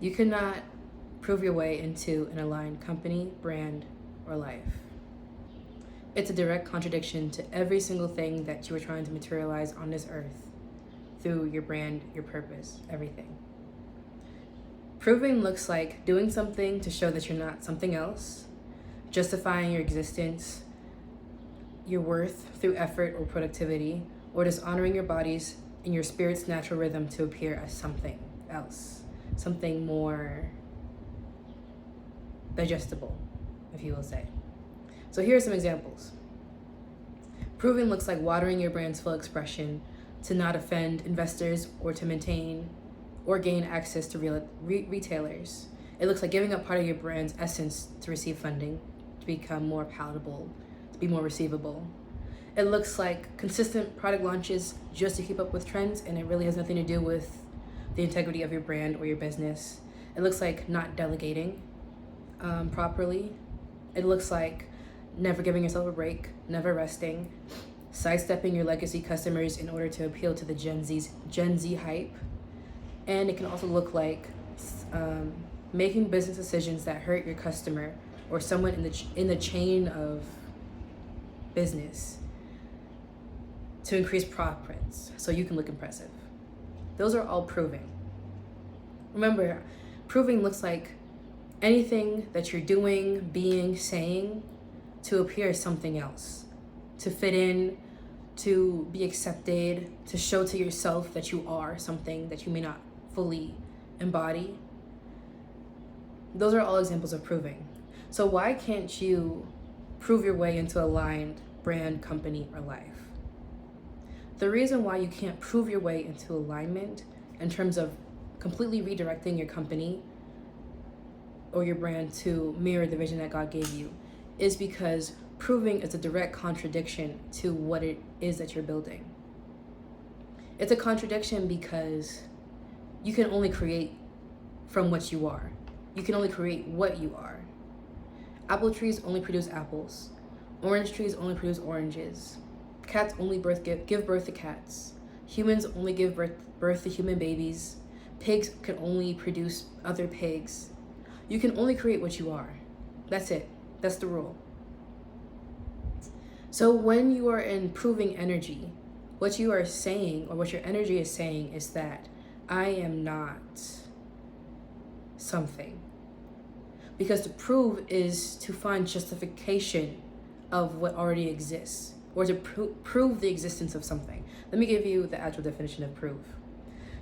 You cannot prove your way into an aligned company, brand, or life. It's a direct contradiction to every single thing that you are trying to materialize on this earth through your brand, your purpose, everything. Proving looks like doing something to show that you're not something else, justifying your existence, your worth through effort or productivity, or just honoring your body's and your spirit's natural rhythm to appear as something else, something more digestible, if you will say. So here are some examples. Proving looks like watering your brand's full expression to not offend investors or to maintain or gain access to retailers. It looks like giving up part of your brand's essence to receive funding, to become more palatable, to be more receivable. It looks like consistent product launches just to keep up with trends, and it really has nothing to do with the integrity of your brand or your business. It looks like not delegating properly. It looks like never giving yourself a break, never resting, sidestepping your legacy customers in order to appeal to the Gen Z hype. And it can also look like making business decisions that hurt your customer or someone in the chain of business to increase profits so you can look impressive. Those are all proving. Remember, proving looks like anything that you're doing, being, saying to appear as something else, to fit in, to be accepted, to show to yourself that you are something that you may not fully embody. Those are all examples of proving. So why can't you prove your way into aligned brand, company, or life? The reason why you can't prove your way into alignment in terms of completely redirecting your company or your brand to mirror the vision that God gave you is because proving is a direct contradiction to what it is that you're building. It's a contradiction because you can only create from what you are. You can only create what you are. Apple trees only produce apples. Orange trees only produce oranges. Cats only give birth to cats. Humans only give birth to human babies. Pigs can only produce other pigs. You can only create what you are. That's it. That's the rule. So when you are in proving energy, what you are saying, or what your energy is saying, is that I am not something. Because to prove is to find justification of what already exists, or to prove the existence of something. Let me give you the actual definition of prove.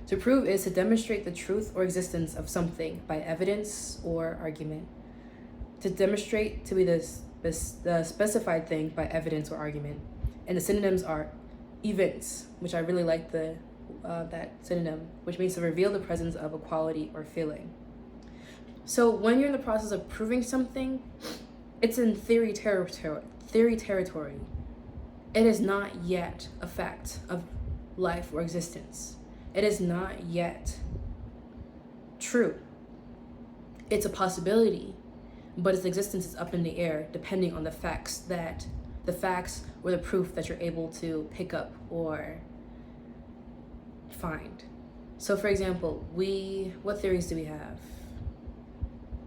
To prove is to demonstrate the truth or existence of something by evidence or argument. To demonstrate to be the specified thing by evidence or argument. And the synonyms are events, which I really like that synonym, which means to reveal the presence of a quality or feeling. So when you're in the process of proving something, it's in theory territory. It is not yet a fact of life or existence. It is not yet true. It's a possibility, but its existence is up in the air depending on the facts or the proof that you're able to pick up or find. So for example, what theories do we have?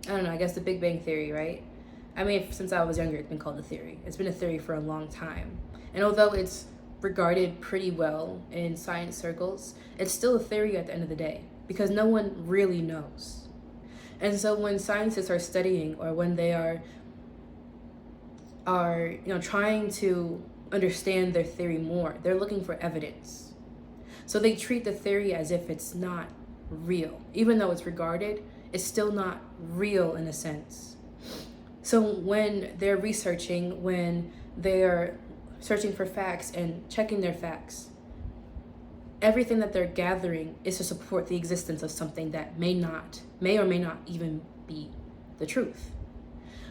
I don't know, I guess the Big Bang Theory, right? I mean, since I was younger, it's been called a theory. It's been a theory for a long time. And although it's regarded pretty well in science circles, it's still a theory at the end of the day because no one really knows. And so when scientists are studying or when they are trying to understand their theory more, they're looking for evidence. So they treat the theory as if it's not real. Even though it's regarded, it's still not real in a sense. So when they're researching, when they're searching for facts and checking their facts, everything that they're gathering is to support the existence of something that may or may not even be the truth.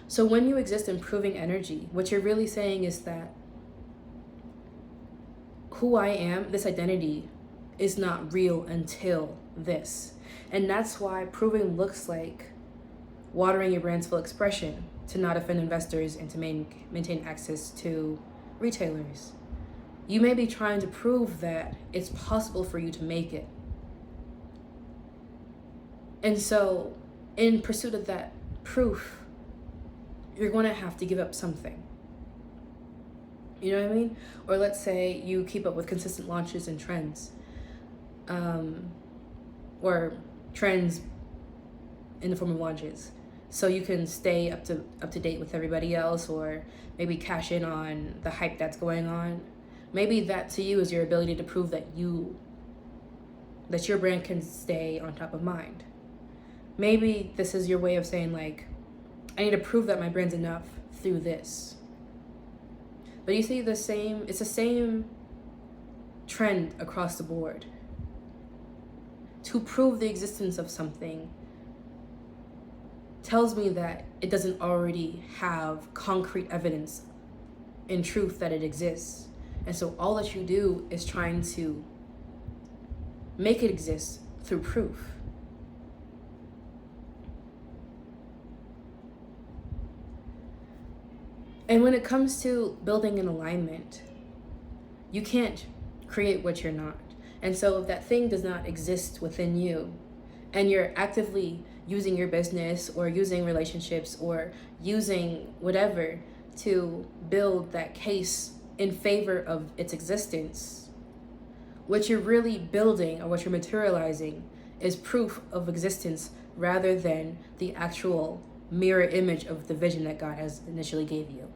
So when you exist in proving energy, what you're really saying is that who I am, this identity, is not real until this. And that's why proving looks like watering your brand's full expression to not offend investors and to maintain access to retailers. You may be trying to prove that it's possible for you to make it. And so in pursuit of that proof, you're going to have to give up something. You know what I mean? Or let's say you keep up with consistent launches and trends, or trends in the form of launches, so you can stay up to date with everybody else, or maybe cash in on the hype that's going on. Maybe that to you is your ability to prove that your brand can stay on top of mind. Maybe this is your way of saying, like, I need to prove that my brand's enough through this. But you see it's the same trend across the board. To prove the existence of something tells me that it doesn't already have concrete evidence in truth that it exists. And so all that you do is trying to make it exist through proof. And when it comes to building an alignment, you can't create what you're not. And so if that thing does not exist within you, and you're actively using your business or using relationships or using whatever to build that case in favor of its existence, what you're really building or what you're materializing is proof of existence rather than the actual mirror image of the vision that God has initially gave you.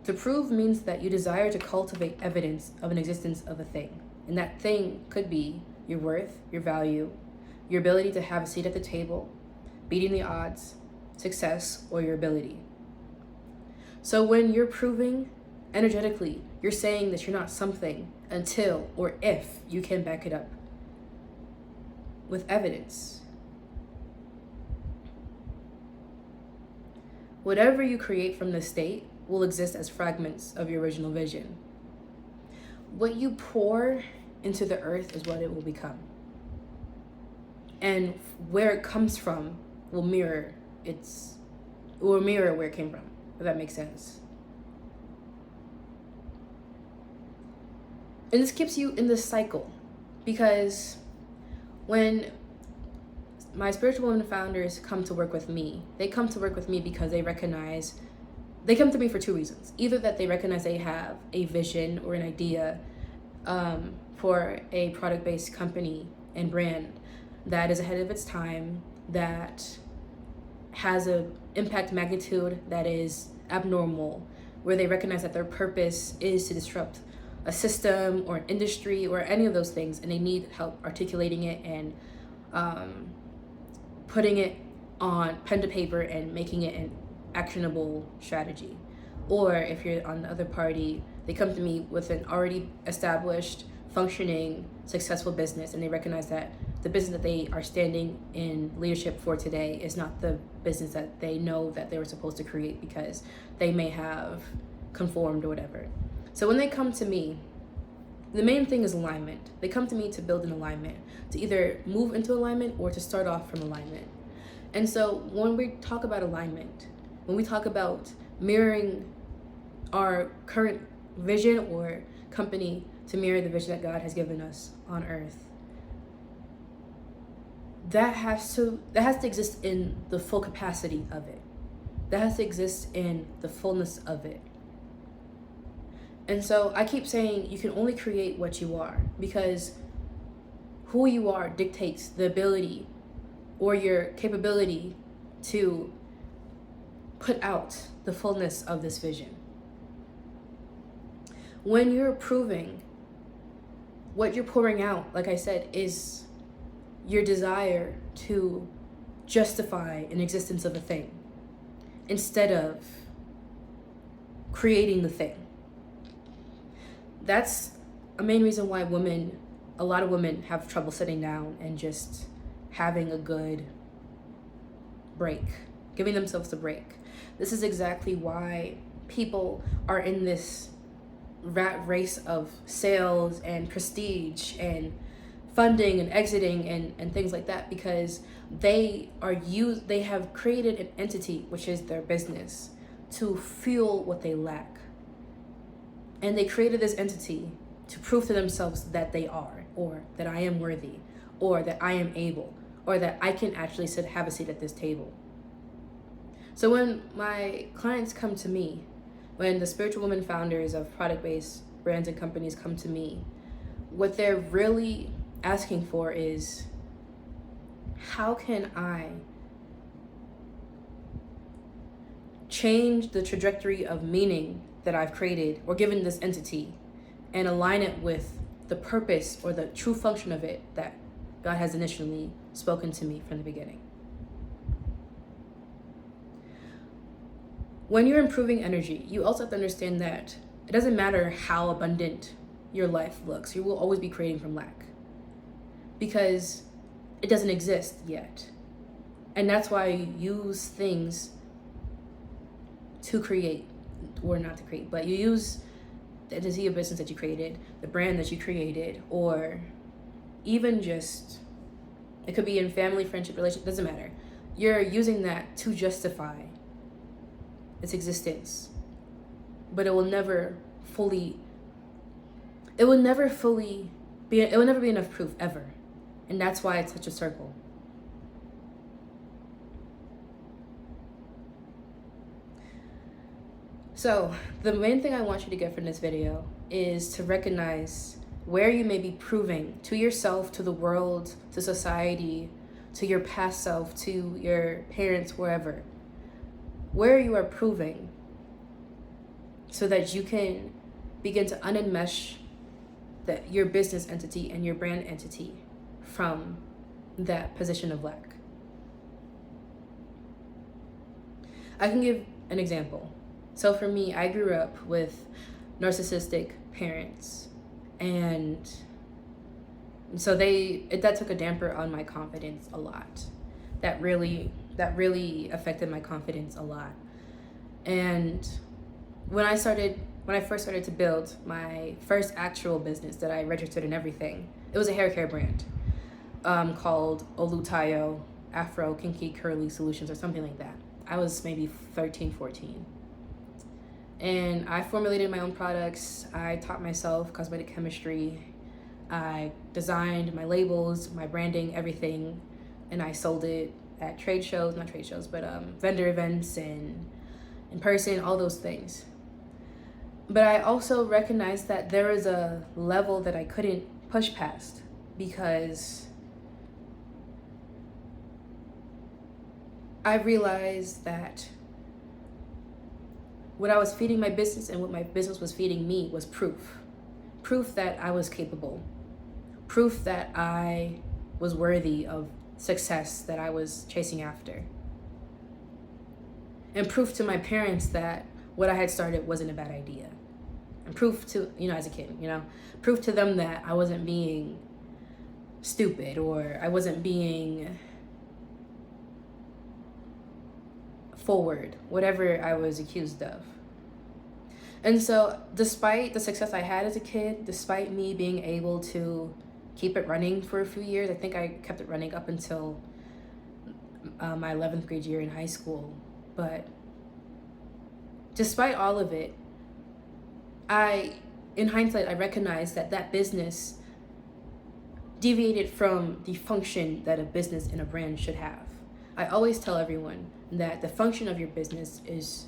To prove means that you desire to cultivate evidence of an existence of a thing. And that thing could be your worth, your value, your ability to have a seat at the table, beating the odds, success, or your ability. So when you're proving energetically, you're saying that you're not something until or if you can back it up with evidence. Whatever you create from this state will exist as fragments of your original vision. What you pour into the earth is what it will become. And where it comes from will mirror where it came from, if that makes sense. And this keeps you in this cycle, because when my spiritual women founders come to work with me, they come to work with me because they come to me for two reasons. Either that they recognize they have a vision or an idea for a product-based company and brand that is ahead of its time, that has an impact magnitude that is abnormal, where they recognize that their purpose is to disrupt a system or an industry or any of those things, and they need help articulating it and putting it on pen to paper and making it an actionable strategy. Or if you're on the other party, they come to me with an already established, functioning, successful business, and they recognize that the business that they are standing in leadership for today is not the business that they know that they were supposed to create because they may have conformed or whatever. So when they come to me, the main thing is alignment. They come to me to build an alignment, to either move into alignment or to start off from alignment. And so when we talk about alignment, when we talk about mirroring our current vision or company to mirror the vision that God has given us on earth, that has to exist in the full capacity of it. That has to exist in the fullness of it. And so I keep saying you can only create what you are, because who you are dictates the ability or your capability to put out the fullness of this vision. When you're proving, what you're pouring out, like I said, is your desire to justify an existence of a thing instead of creating the thing. That's a main reason why a lot of women have trouble sitting down and just having a good break, giving themselves a break. This is exactly why people are in this rat race of sales and prestige and funding and exiting and things like that, because they have created an entity, which is their business, to fuel what they lack. And they created this entity to prove to themselves that they are, or that I am worthy, or that I am able, or that I can actually have a seat at this table. So when my clients come to me, when the spiritual women founders of product-based brands and companies come to me, what they're really asking for is, how can I change the trajectory of meaning that I've created or given this entity and align it with the purpose or the true function of it that God has initially spoken to me from the beginning? When you're improving energy, you also have to understand that it doesn't matter how abundant your life looks. You will always be creating from lack because it doesn't exist yet. And that's why you use things to create, or not to create, but you use the entity of business that you created, the brand that you created, or even just, it could be in family, friendship, relationship, doesn't matter. You're using that to justify its existence, but it will never be enough proof ever. And that's why it's such a circle. So the main thing I want you to get from this video is to recognize where you may be proving to yourself, to the world, to society, to your past self, to your parents, wherever, where you are proving, so that you can begin to unenmesh your business entity and your brand entity from that position of lack. I can give an example. So for me, I grew up with narcissistic parents, and so that took a damper on my confidence a lot. That really affected my confidence a lot. And when I first started to build my first actual business that I registered and everything, it was a hair care brand called Olutayo Afro Kinky Curly Solutions or something like that. I was maybe 13, 14. And I formulated my own products. I taught myself cosmetic chemistry. I designed my labels, my branding, everything. And I sold it at vendor events and in person, all those things. But I also recognized that there was a level that I couldn't push past, because I realized that what I was feeding my business and what my business was feeding me was proof that I was capable, proof that I was worthy of success that I was chasing after, and proof to my parents that what I had started wasn't a bad idea, and proof to, as a kid, proof to them that I wasn't being stupid, or I wasn't being forward, whatever I was accused of. And so despite the success I had as a kid, despite me being able to keep it running for a few years, I think I kept it running up until my 11th grade year in high school. But despite all of it, in hindsight, I recognized that business deviated from the function that a business and a brand should have. I always tell everyone that the function of your business is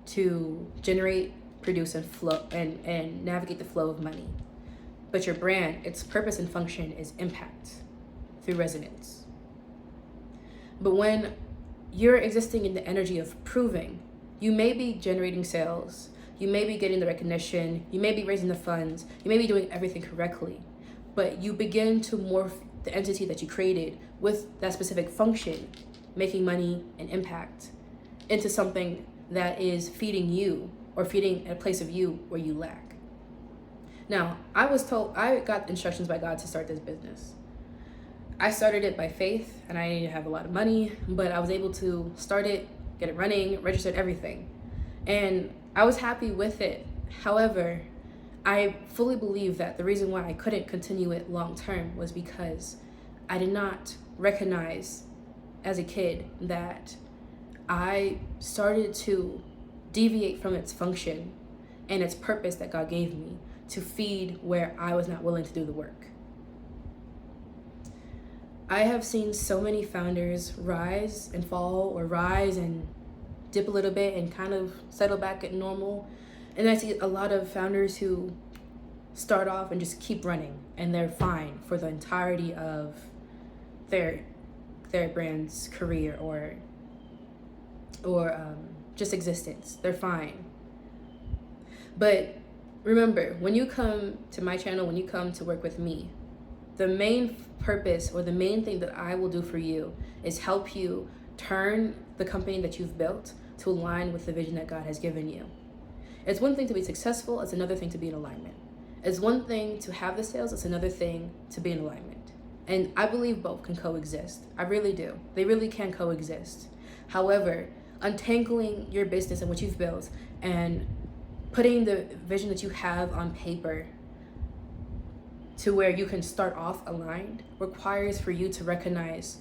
to generate, produce, and flow and navigate the flow of money. But your brand, its purpose and function is impact through resonance. But when you're existing in the energy of proving, you may be generating sales, you may be getting the recognition, you may be raising the funds, you may be doing everything correctly, but you begin to morph the entity that you created with that specific function, making money and impact, into something that is feeding you, or feeding a place of you where you lack. Now, I got instructions by God to start this business. I started it by faith, and I didn't have a lot of money, but I was able to start it, get it running, registered everything. And I was happy with it. However, I fully believe that the reason why I couldn't continue it long term was because I did not recognize as a kid that I started to deviate from its function and its purpose that God gave me to feed where I was not willing to do the work. I have seen so many founders rise and fall, or rise and dip a little bit and kind of settle back at normal. And I see a lot of founders who start off and just keep running, and they're fine for the entirety of their brand's career or just existence. They're fine. But remember, when you come to my channel, when you come to work with me, the main purpose or the main thing that I will do for you is help you turn the company that you've built to align with the vision that God has given you. It's one thing to be successful, it's another thing to be in alignment. It's one thing to have the sales, it's another thing to be in alignment. And I believe both can coexist. I really do. They really can coexist. However, untangling your business and what you've built and putting the vision that you have on paper to where you can start off aligned requires for you to recognize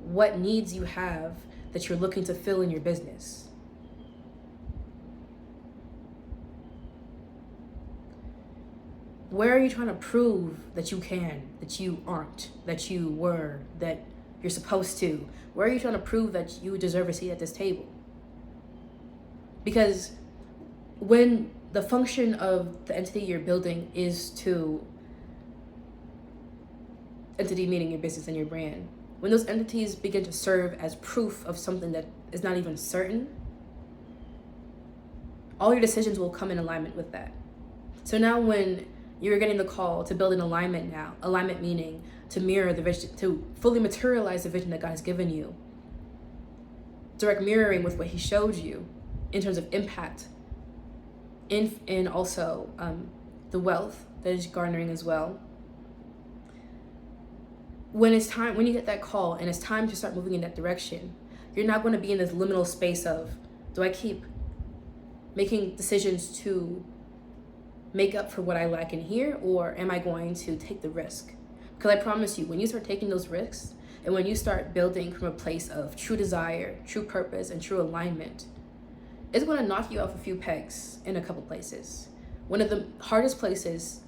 what needs you have that you're looking to fill in your business. Where are you trying to prove that you can, that you aren't, that you were, that you're supposed to? Where are you trying to prove that you deserve a seat at this table? Because when the function of the entity you're building is to, entity meaning your business and your brand, when those entities begin to serve as proof of something that is not even certain, all your decisions will come in alignment with that. So now when you're getting the call to build an alignment now, alignment meaning to mirror the vision, to fully materialize the vision that God has given you, direct mirroring with what he showed you in terms of impact, and also the wealth that is garnering as well. When it's time, when you get that call and it's time to start moving in that direction, you're not going to be in this liminal space of, do I keep making decisions to make up for what I lack in here, or am I going to take the risk? Because I promise you, when you start taking those risks and when you start building from a place of true desire, true purpose, and true alignment, it's going to knock you off a few pegs in a couple places. One of the hardest places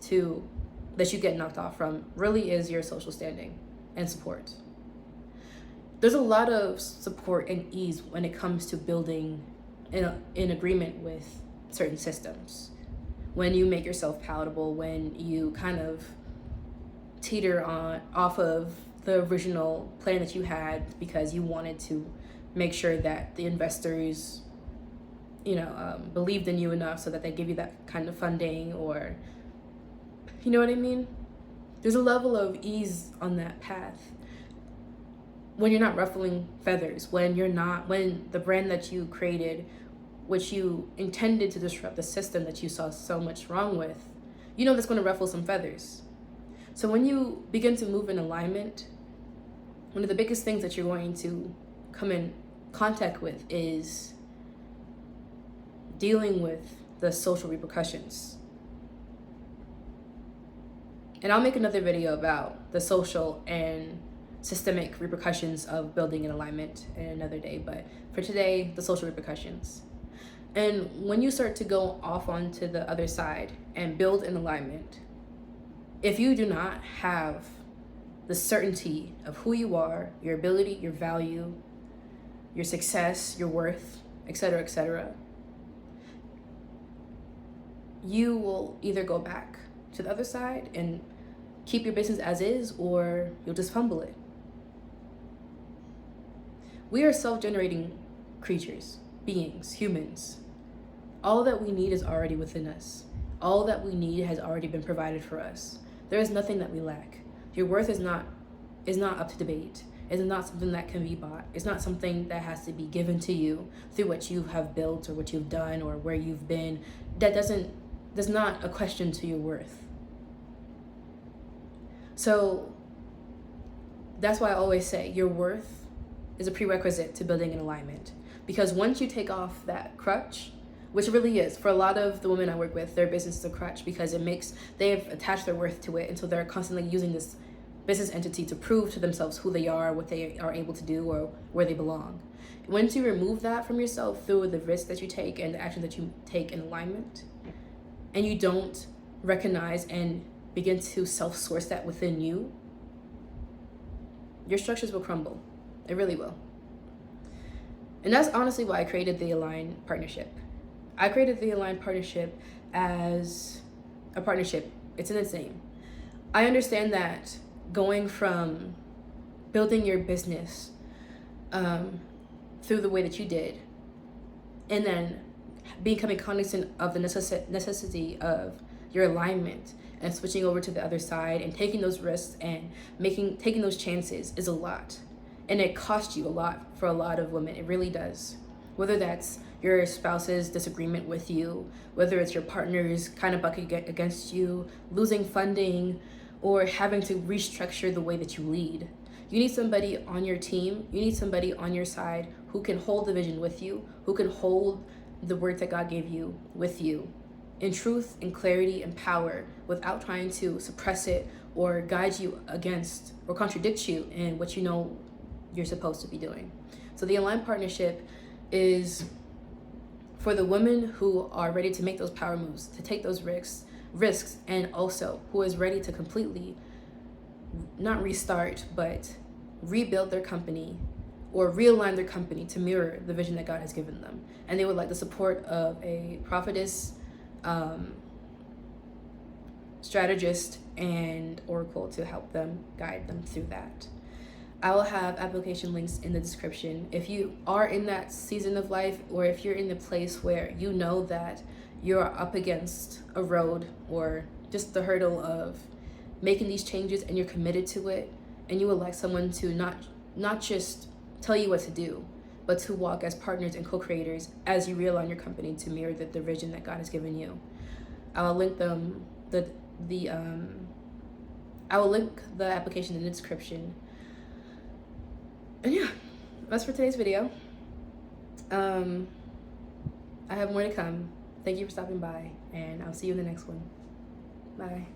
that you get knocked off from really is your social standing and support. There's a lot of support and ease when it comes to building in agreement with certain systems. When you make yourself palatable, when you kind of teeter off of the original plan that you had because you wanted to make sure that the investors, believed in you enough so that they give you that kind of funding, or, you know what I mean? There's a level of ease on that path. When you're not ruffling feathers, when the brand that you created, which you intended to disrupt the system that you saw so much wrong with, that's going to ruffle some feathers. So when you begin to move in alignment, one of the biggest things that you're going to come in contact with is dealing with the social repercussions. And I'll make another video about the social and systemic repercussions of building in alignment in another day. But for today, the social repercussions. And when you start to go off onto the other side and build in alignment, if you do not have the certainty of who you are, your ability, your value, your success, your worth, etc., you will either go back to the other side and keep your business as is, or you'll just fumble it. We are self-generating creatures, beings, humans. All that we need is already within us. All that we need has already been provided for us. There is nothing that we lack. Your worth is not up to debate. It's not something that can be bought. It's not something that has to be given to you through what you have built or what you've done or where you've been. There's not a question to your worth. So that's why I always say your worth is a prerequisite to building an alignment. Because once you take off that crutch, which it really is, for a lot of the women I work with, their business is a crutch because they've attached their worth to it, and so they're constantly using this business entity to prove to themselves who they are, what they are able to do, or where they belong. Once you remove that from yourself through the risk that you take and the action that you take in alignment, and you don't recognize and begin to self-source that within you, your structures will crumble. It really will. And that's honestly why I created the Aligned Partnership. I created the Aligned Partnership as a partnership. It's in its name. I understand that going from building your business through the way that you did, and then becoming cognizant of the necessity of your alignment and switching over to the other side and taking those risks and taking those chances is a lot. And it costs you a lot for a lot of women. It really does. Whether that's your spouse's disagreement with you, whether it's your partner's kind of bucking against you, losing funding, or having to restructure the way that you lead. You need somebody on your team, you need somebody on your side who can hold the vision with you, who can hold the words that God gave you with you in truth, in clarity, and power, without trying to suppress it or guide you against or contradict you in what you know you're supposed to be doing. So the Aligned Partnership is for the women who are ready to make those power moves, to take those risks, and also who is ready to completely not restart, but rebuild their company or realign their company to mirror the vision that God has given them. And they would like the support of a prophetess, strategist, and oracle to help them, guide them through that. I will have application links in the description. If you are in that season of life, or if you're in the place where you know that you're up against a road or just the hurdle of making these changes and you're committed to it, and you would like someone to not just tell you what to do, but to walk as partners and co-creators as you realign your company to mirror the vision that God has given you. I will link I will link the application in the description. And yeah, that's for today's video. I have more to come. Thank you for stopping by, and I'll see you in the next one. Bye.